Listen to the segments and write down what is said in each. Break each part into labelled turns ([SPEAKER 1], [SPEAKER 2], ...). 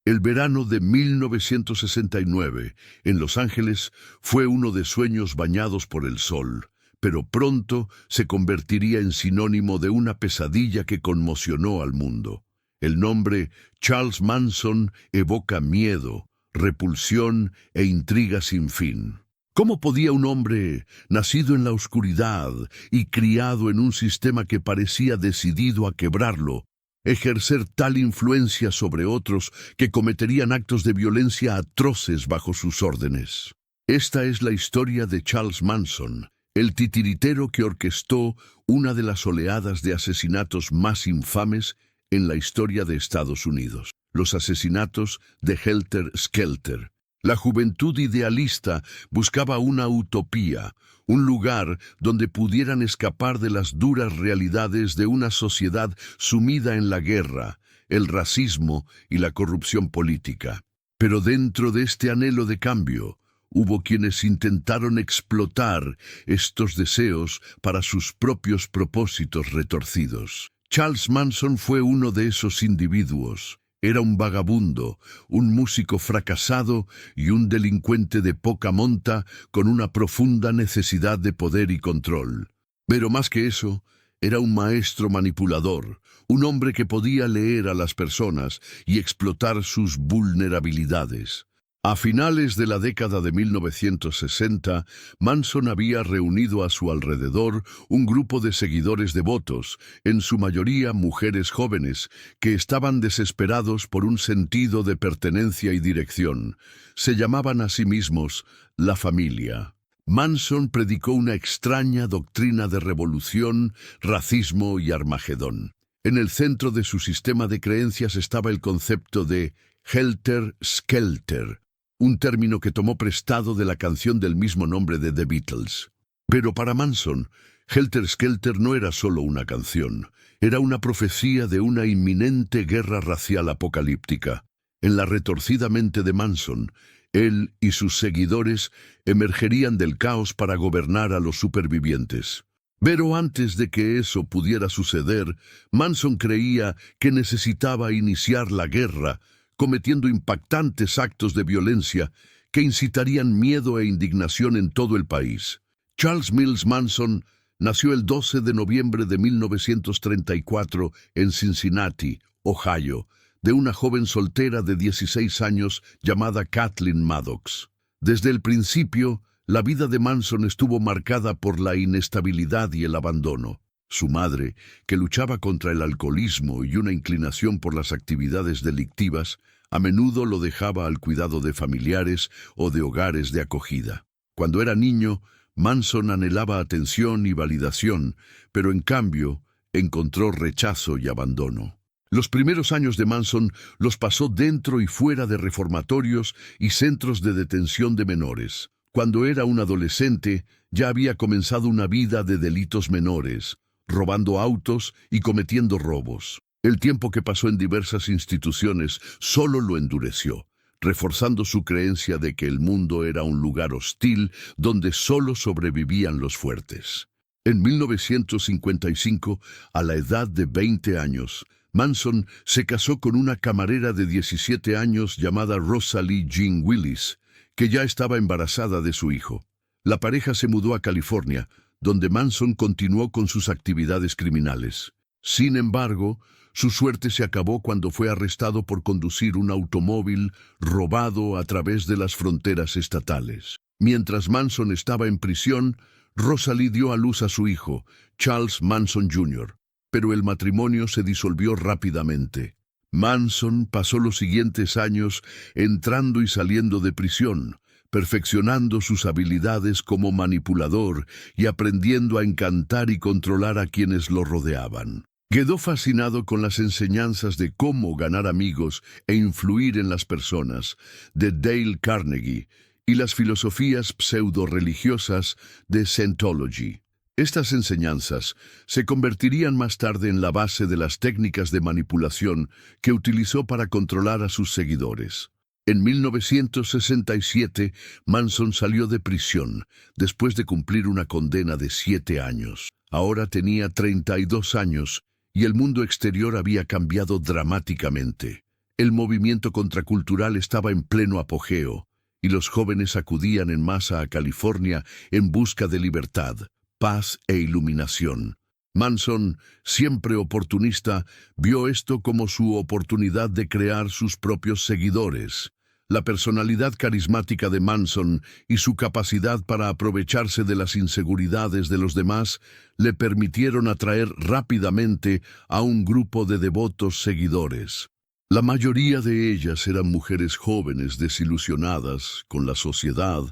[SPEAKER 1] El verano de 1969, en Los Ángeles, fue uno de sueños bañados por el sol, pero pronto se convertiría en sinónimo de una pesadilla que conmocionó al mundo. El nombre Charles Manson evoca miedo, repulsión e intriga sin fin. ¿Cómo podía un hombre, nacido en la oscuridad y criado en un sistema que parecía decidido a quebrarlo, ejercer tal influencia sobre otros que cometerían actos de violencia atroces bajo sus órdenes? Esta es la historia de Charles Manson, el titiritero que orquestó una de las oleadas de asesinatos más infames en la historia de Estados Unidos. Los asesinatos de Helter Skelter. La juventud idealista buscaba una utopía, un lugar donde pudieran escapar de las duras realidades de una sociedad sumida en la guerra, el racismo y la corrupción política. Pero dentro de este anhelo de cambio, hubo quienes intentaron explotar estos deseos para sus propios propósitos retorcidos. Charles Manson fue uno de esos individuos. Era un vagabundo, un músico fracasado y un delincuente de poca monta con una profunda necesidad de poder y control. Pero más que eso, era un maestro manipulador, un hombre que podía leer a las personas y explotar sus vulnerabilidades. A finales de la década de 1960, Manson había reunido a su alrededor un grupo de seguidores devotos, en su mayoría mujeres jóvenes, que estaban desesperados por un sentido de pertenencia y dirección. Se llamaban a sí mismos la familia. Manson predicó una extraña doctrina de revolución, racismo y Armagedón. En el centro de su sistema de creencias estaba el concepto de Helter Skelter, un término que tomó prestado de la canción del mismo nombre de The Beatles. Pero para Manson, Helter Skelter no era solo una canción, era una profecía de una inminente guerra racial apocalíptica. En la retorcida mente de Manson, él y sus seguidores emergerían del caos para gobernar a los supervivientes. Pero antes de que eso pudiera suceder, Manson creía que necesitaba iniciar la guerra, cometiendo impactantes actos de violencia que incitarían miedo e indignación en todo el país. Charles Mills Manson nació el 12 de noviembre de 1934 en Cincinnati, Ohio, de una joven soltera de 16 años llamada Kathleen Maddox. Desde el principio, la vida de Manson estuvo marcada por la inestabilidad y el abandono. Su madre, que luchaba contra el alcoholismo y una inclinación por las actividades delictivas, a menudo lo dejaba al cuidado de familiares o de hogares de acogida. Cuando era niño, Manson anhelaba atención y validación, pero en cambio encontró rechazo y abandono. Los primeros años de Manson los pasó dentro y fuera de reformatorios y centros de detención de menores. Cuando era un adolescente, ya había comenzado una vida de delitos menores, robando autos y cometiendo robos. El tiempo que pasó en diversas instituciones solo lo endureció, reforzando su creencia de que el mundo era un lugar hostil donde solo sobrevivían los fuertes. En 1955, a la edad de 20 años, Manson se casó con una camarera de 17 años llamada Rosalie Jean Willis, que ya estaba embarazada de su hijo. La pareja se mudó a California, donde Manson continuó con sus actividades criminales. Sin embargo, su suerte se acabó cuando fue arrestado por conducir un automóvil robado a través de las fronteras estatales. Mientras Manson estaba en prisión, Rosalie dio a luz a su hijo, Charles Manson Jr., pero el matrimonio se disolvió rápidamente. Manson pasó los siguientes años entrando y saliendo de prisión, perfeccionando sus habilidades como manipulador y aprendiendo a encantar y controlar a quienes lo rodeaban. Quedó fascinado con las enseñanzas de cómo ganar amigos e influir en las personas de Dale Carnegie y las filosofías pseudo-religiosas de Scientology. Estas enseñanzas se convertirían más tarde en la base de las técnicas de manipulación que utilizó para controlar a sus seguidores. En 1967, Manson salió de prisión después de cumplir una condena de 7 años. Ahora tenía 32 años y el mundo exterior había cambiado dramáticamente. El movimiento contracultural estaba en pleno apogeo, y los jóvenes acudían en masa a California en busca de libertad, paz e iluminación. Manson, siempre oportunista, vio esto como su oportunidad de crear sus propios seguidores. La personalidad carismática de Manson y su capacidad para aprovecharse de las inseguridades de los demás le permitieron atraer rápidamente a un grupo de devotos seguidores. La mayoría de ellas eran mujeres jóvenes desilusionadas con la sociedad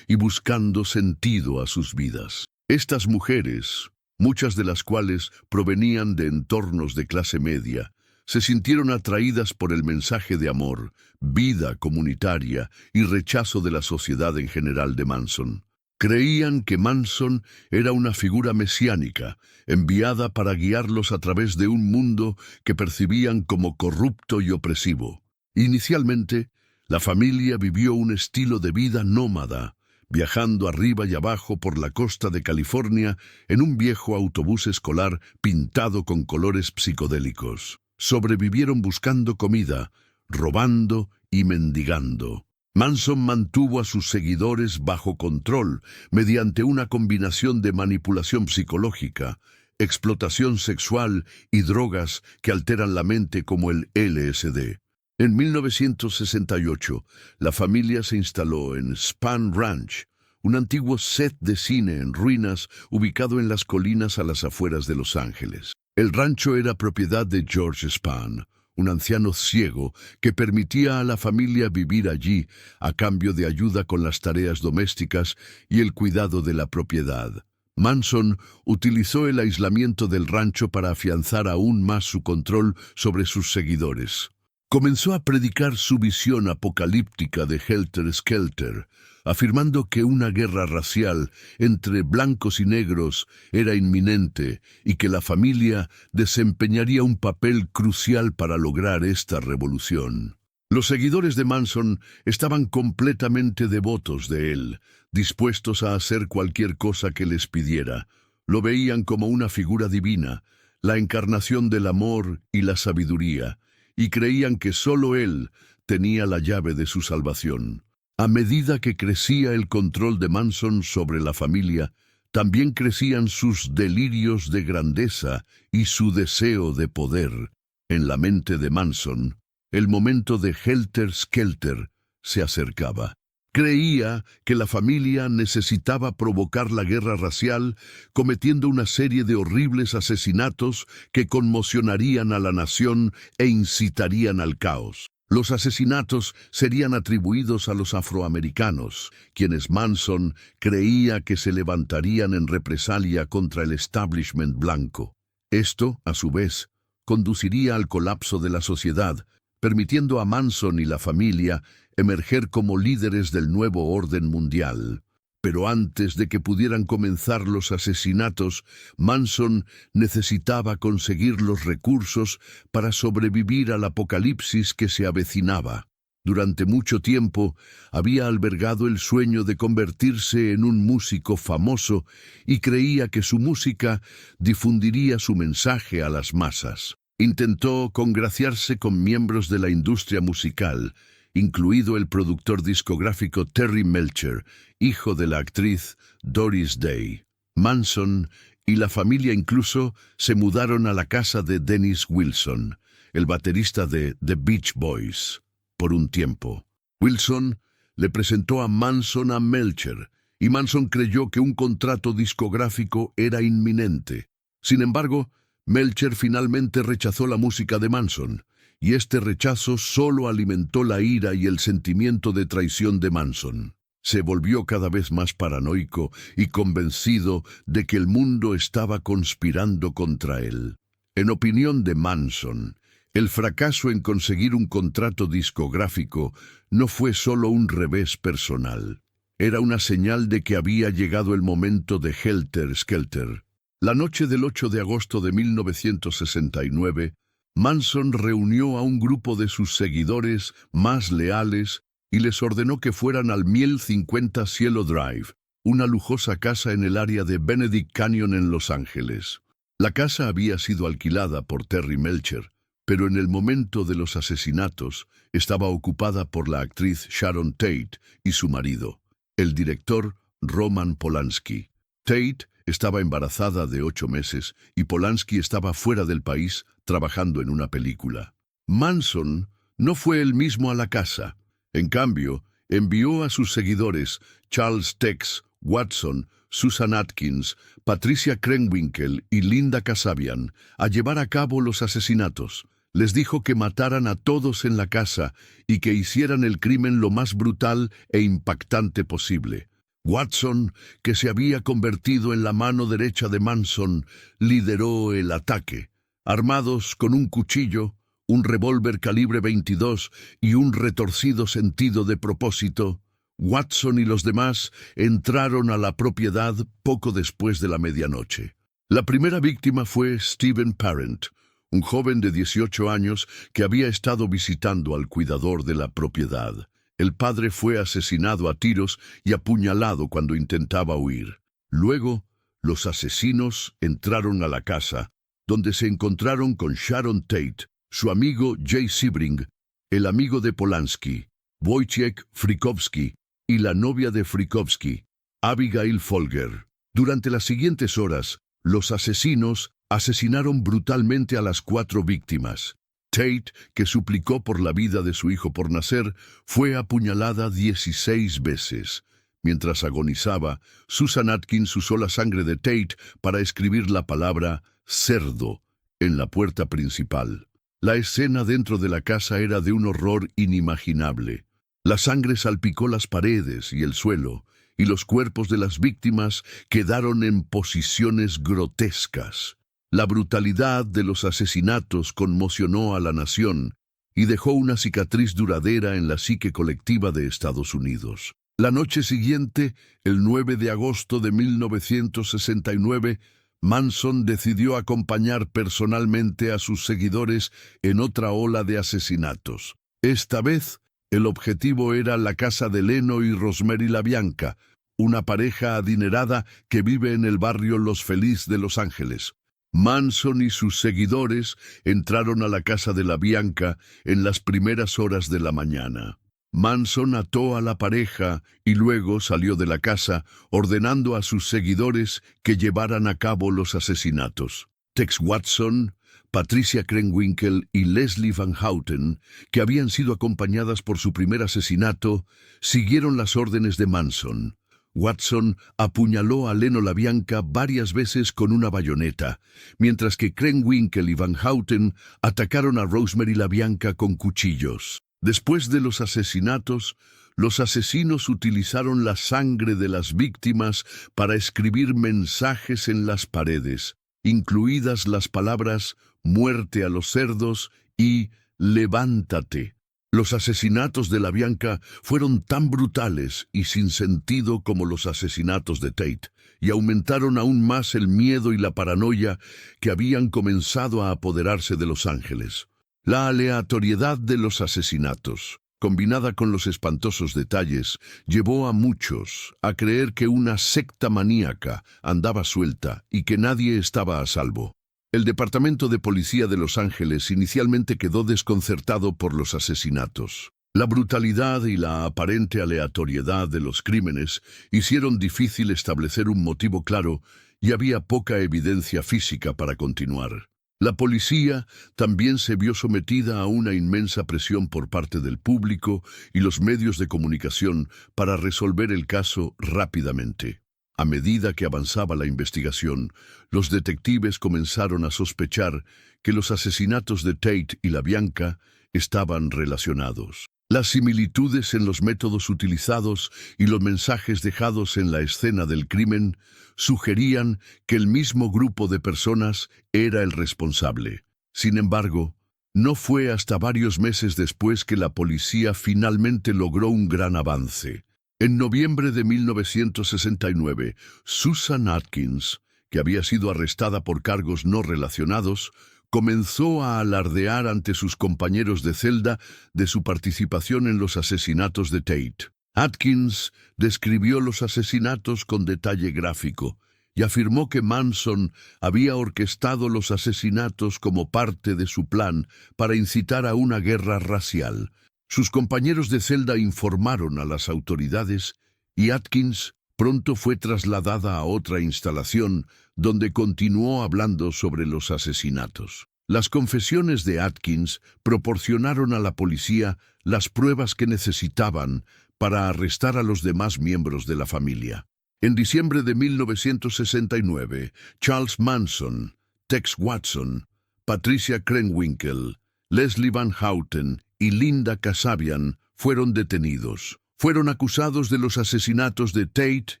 [SPEAKER 1] y buscando sentido a sus vidas. Estas mujeres, muchas de las cuales provenían de entornos de clase media, se sintieron atraídas por el mensaje de amor, vida comunitaria y rechazo de la sociedad en general de Manson. Creían que Manson era una figura mesiánica, enviada para guiarlos a través de un mundo que percibían como corrupto y opresivo. Inicialmente, la familia vivió un estilo de vida nómada, viajando arriba y abajo por la costa de California en un viejo autobús escolar pintado con colores psicodélicos. Sobrevivieron buscando comida, robando y mendigando. Manson mantuvo a sus seguidores bajo control mediante una combinación de manipulación psicológica, explotación sexual y drogas que alteran la mente como el LSD. En 1968, la familia se instaló en Spahn Ranch, un antiguo set de cine en ruinas ubicado en las colinas a las afueras de Los Ángeles. El rancho era propiedad de George Spahn, un anciano ciego que permitía a la familia vivir allí a cambio de ayuda con las tareas domésticas y el cuidado de la propiedad. Manson utilizó el aislamiento del rancho para afianzar aún más su control sobre sus seguidores. Comenzó a predicar su visión apocalíptica de Helter Skelter, afirmando que una guerra racial entre blancos y negros era inminente y que la familia desempeñaría un papel crucial para lograr esta revolución. Los seguidores de Manson estaban completamente devotos de él, dispuestos a hacer cualquier cosa que les pidiera. Lo veían como una figura divina, la encarnación del amor y la sabiduría, y creían que solo él tenía la llave de su salvación. A medida que crecía el control de Manson sobre la familia, también crecían sus delirios de grandeza y su deseo de poder. En la mente de Manson, el momento de Helter Skelter se acercaba. Creía que la familia necesitaba provocar la guerra racial, cometiendo una serie de horribles asesinatos que conmocionarían a la nación e incitarían al caos. Los asesinatos serían atribuidos a los afroamericanos, quienes Manson creía que se levantarían en represalia contra el establishment blanco. Esto, a su vez, conduciría al colapso de la sociedad, permitiendo a Manson y la familia emerger como líderes del nuevo orden mundial. Pero antes de que pudieran comenzar los asesinatos, Manson necesitaba conseguir los recursos para sobrevivir al apocalipsis que se avecinaba. Durante mucho tiempo había albergado el sueño de convertirse en un músico famoso y creía que su música difundiría su mensaje a las masas. Intentó congraciarse con miembros de la industria musical, incluido el productor discográfico Terry Melcher, hijo de la actriz Doris Day. Manson y la familia incluso se mudaron a la casa de Dennis Wilson, el baterista de The Beach Boys, por un tiempo. Wilson le presentó a Manson a Melcher, y Manson creyó que un contrato discográfico era inminente. Sin embargo, Melcher finalmente rechazó la música de Manson, y este rechazo solo alimentó la ira y el sentimiento de traición de Manson. Se volvió cada vez más paranoico y convencido de que el mundo estaba conspirando contra él. En opinión de Manson, el fracaso en conseguir un contrato discográfico no fue solo un revés personal. Era una señal de que había llegado el momento de Helter Skelter. La noche del 8 de agosto de 1969, Manson reunió a un grupo de sus seguidores más leales y les ordenó que fueran al 1050 Cielo Drive, una lujosa casa en el área de Benedict Canyon en Los Ángeles. La casa había sido alquilada por Terry Melcher, pero en el momento de los asesinatos estaba ocupada por la actriz Sharon Tate y su marido, el director Roman Polanski. Tate estaba embarazada de 8 meses y Polanski estaba fuera del país trabajando en una película. Manson no fue él mismo a la casa. En cambio, envió a sus seguidores Charles Tex Watson, Susan Atkins, Patricia Krenwinkel y Linda Kasabian a llevar a cabo los asesinatos. Les dijo que mataran a todos en la casa y que hicieran el crimen lo más brutal e impactante posible. Watson, que se había convertido en la mano derecha de Manson, lideró el ataque. Armados con un cuchillo, un revólver calibre 22 y un retorcido sentido de propósito, Watson y los demás entraron a la propiedad poco después de la medianoche. La primera víctima fue Stephen Parent, un joven de 18 años que había estado visitando al cuidador de la propiedad. El padre fue asesinado a tiros y apuñalado cuando intentaba huir. Luego, los asesinos entraron a la casa, donde se encontraron con Sharon Tate, su amigo Jay Sebring, el amigo de Polanski, Wojciech Frykowski, y la novia de Frykowski, Abigail Folger. Durante las siguientes horas, los asesinos asesinaron brutalmente a las 4 víctimas. Tate, que suplicó por la vida de su hijo por nacer, fue apuñalada 16 veces. Mientras agonizaba, Susan Atkins usó la sangre de Tate para escribir la palabra cerdo en la puerta principal. La escena dentro de la casa era de un horror inimaginable. La sangre salpicó las paredes y el suelo, y los cuerpos de las víctimas quedaron en posiciones grotescas. La brutalidad de los asesinatos conmocionó a la nación y dejó una cicatriz duradera en la psique colectiva de Estados Unidos. La noche siguiente, el 9 de agosto de 1969, Manson decidió acompañar personalmente a sus seguidores en otra ola de asesinatos. Esta vez, el objetivo era la casa de Leno y Rosemary LaBianca, una pareja adinerada que vive en el barrio Los Feliz de Los Ángeles. Manson y sus seguidores entraron a la casa de LaBianca en las primeras horas de la mañana. Manson ató a la pareja y luego salió de la casa ordenando a sus seguidores que llevaran a cabo los asesinatos. Tex Watson, Patricia Krenwinkel y Leslie Van Houten, que habían sido acompañadas por su primer asesinato, siguieron las órdenes de Manson. Watson apuñaló a Leno LaBianca varias veces con una bayoneta, mientras que Krenwinkel y Van Houten atacaron a Rosemary LaBianca con cuchillos. Después de los asesinatos, los asesinos utilizaron la sangre de las víctimas para escribir mensajes en las paredes, incluidas las palabras «muerte a los cerdos» y «levántate». Los asesinatos de LaBianca fueron tan brutales y sin sentido como los asesinatos de Tate, y aumentaron aún más el miedo y la paranoia que habían comenzado a apoderarse de Los Ángeles. La aleatoriedad de los asesinatos, combinada con los espantosos detalles, llevó a muchos a creer que una secta maníaca andaba suelta y que nadie estaba a salvo. El Departamento de Policía de Los Ángeles inicialmente quedó desconcertado por los asesinatos. La brutalidad y la aparente aleatoriedad de los crímenes hicieron difícil establecer un motivo claro y había poca evidencia física para continuar. La policía también se vio sometida a una inmensa presión por parte del público y los medios de comunicación para resolver el caso rápidamente. A medida que avanzaba la investigación, los detectives comenzaron a sospechar que los asesinatos de Tate y LaBianca estaban relacionados. Las similitudes en los métodos utilizados y los mensajes dejados en la escena del crimen sugerían que el mismo grupo de personas era el responsable. Sin embargo, no fue hasta varios meses después que la policía finalmente logró un gran avance. En noviembre de 1969, Susan Atkins, que había sido arrestada por cargos no relacionados, comenzó a alardear ante sus compañeros de celda de su participación en los asesinatos de Tate. Atkins describió los asesinatos con detalle gráfico, y afirmó que Manson había orquestado los asesinatos como parte de su plan para incitar a una guerra racial. Sus compañeros de celda informaron a las autoridades y Atkins pronto fue trasladada a otra instalación donde continuó hablando sobre los asesinatos. Las confesiones de Atkins proporcionaron a la policía las pruebas que necesitaban para arrestar a los demás miembros de la familia. En diciembre de 1969, Charles Manson, Tex Watson, Patricia Krenwinkel, Leslie Van Houten y Linda Kasabian fueron detenidos. Fueron acusados de los asesinatos de Tate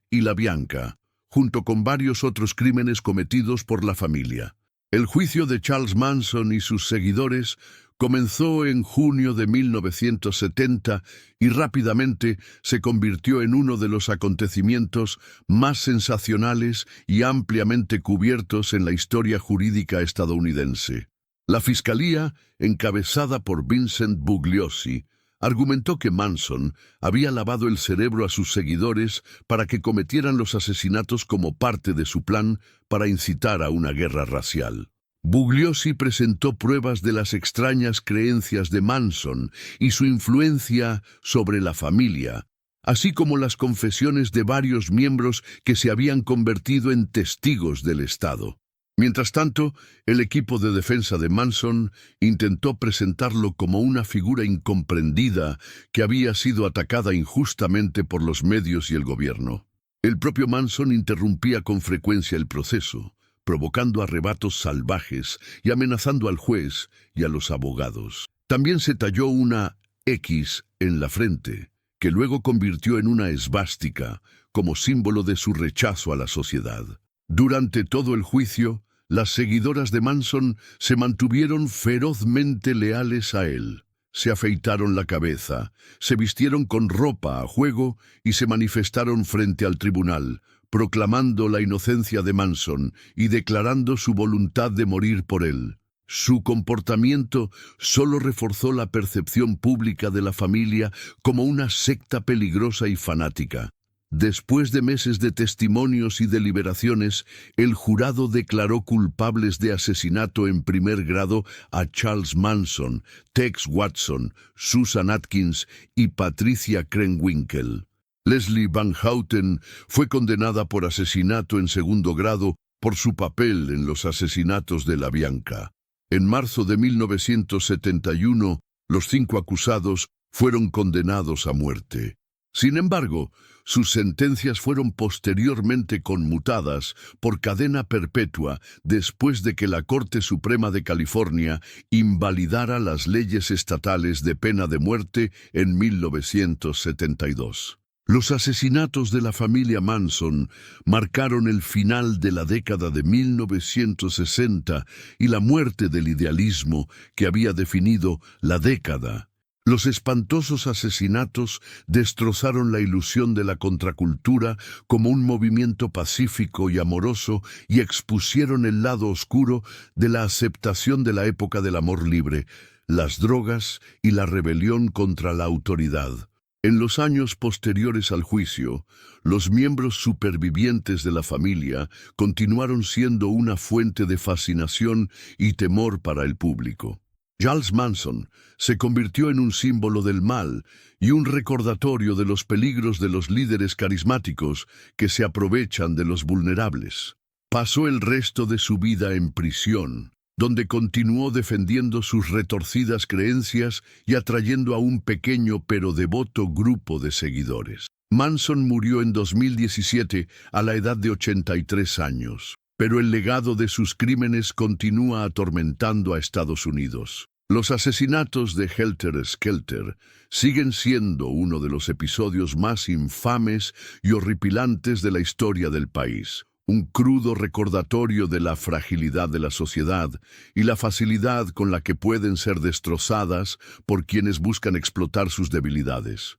[SPEAKER 1] y LaBianca, junto con varios otros crímenes cometidos por la familia. El juicio de Charles Manson y sus seguidores comenzó en junio de 1970 y rápidamente se convirtió en uno de los acontecimientos más sensacionales y ampliamente cubiertos en la historia jurídica estadounidense. La fiscalía, encabezada por Vincent Bugliosi, argumentó que Manson había lavado el cerebro a sus seguidores para que cometieran los asesinatos como parte de su plan para incitar a una guerra racial. Bugliosi presentó pruebas de las extrañas creencias de Manson y su influencia sobre la familia, así como las confesiones de varios miembros que se habían convertido en testigos del Estado. Mientras tanto, el equipo de defensa de Manson intentó presentarlo como una figura incomprendida que había sido atacada injustamente por los medios y el gobierno. El propio Manson interrumpía con frecuencia el proceso, provocando arrebatos salvajes y amenazando al juez y a los abogados. También se talló una X en la frente, que luego convirtió en una esvástica como símbolo de su rechazo a la sociedad. Durante todo el juicio, las seguidoras de Manson se mantuvieron ferozmente leales a él. Se afeitaron la cabeza, se vistieron con ropa a juego y se manifestaron frente al tribunal, proclamando la inocencia de Manson y declarando su voluntad de morir por él. Su comportamiento solo reforzó la percepción pública de la familia como una secta peligrosa y fanática. Después de meses de testimonios y deliberaciones, el jurado declaró culpables de asesinato en primer grado a Charles Manson, Tex Watson, Susan Atkins y Patricia Krenwinkel. Leslie Van Houten fue condenada por asesinato en segundo grado por su papel en los asesinatos de LaBianca. En marzo de 1971, los 5 acusados fueron condenados a muerte. Sin embargo, sus sentencias fueron posteriormente conmutadas por cadena perpetua después de que la Corte Suprema de California invalidara las leyes estatales de pena de muerte en 1972. Los asesinatos de la familia Manson marcaron el final de la década de 1960 y la muerte del idealismo que había definido la década. Los espantosos asesinatos destrozaron la ilusión de la contracultura como un movimiento pacífico y amoroso y expusieron el lado oscuro de la aceptación de la época del amor libre, las drogas y la rebelión contra la autoridad. En los años posteriores al juicio, los miembros supervivientes de la familia continuaron siendo una fuente de fascinación y temor para el público. Charles Manson se convirtió en un símbolo del mal y un recordatorio de los peligros de los líderes carismáticos que se aprovechan de los vulnerables. Pasó el resto de su vida en prisión, donde continuó defendiendo sus retorcidas creencias y atrayendo a un pequeño pero devoto grupo de seguidores. Manson murió en 2017 a la edad de 83 años. Pero el legado de sus crímenes continúa atormentando a Estados Unidos. Los asesinatos de Helter Skelter siguen siendo uno de los episodios más infames y horripilantes de la historia del país. Un crudo recordatorio de la fragilidad de la sociedad y la facilidad con la que pueden ser destrozadas por quienes buscan explotar sus debilidades.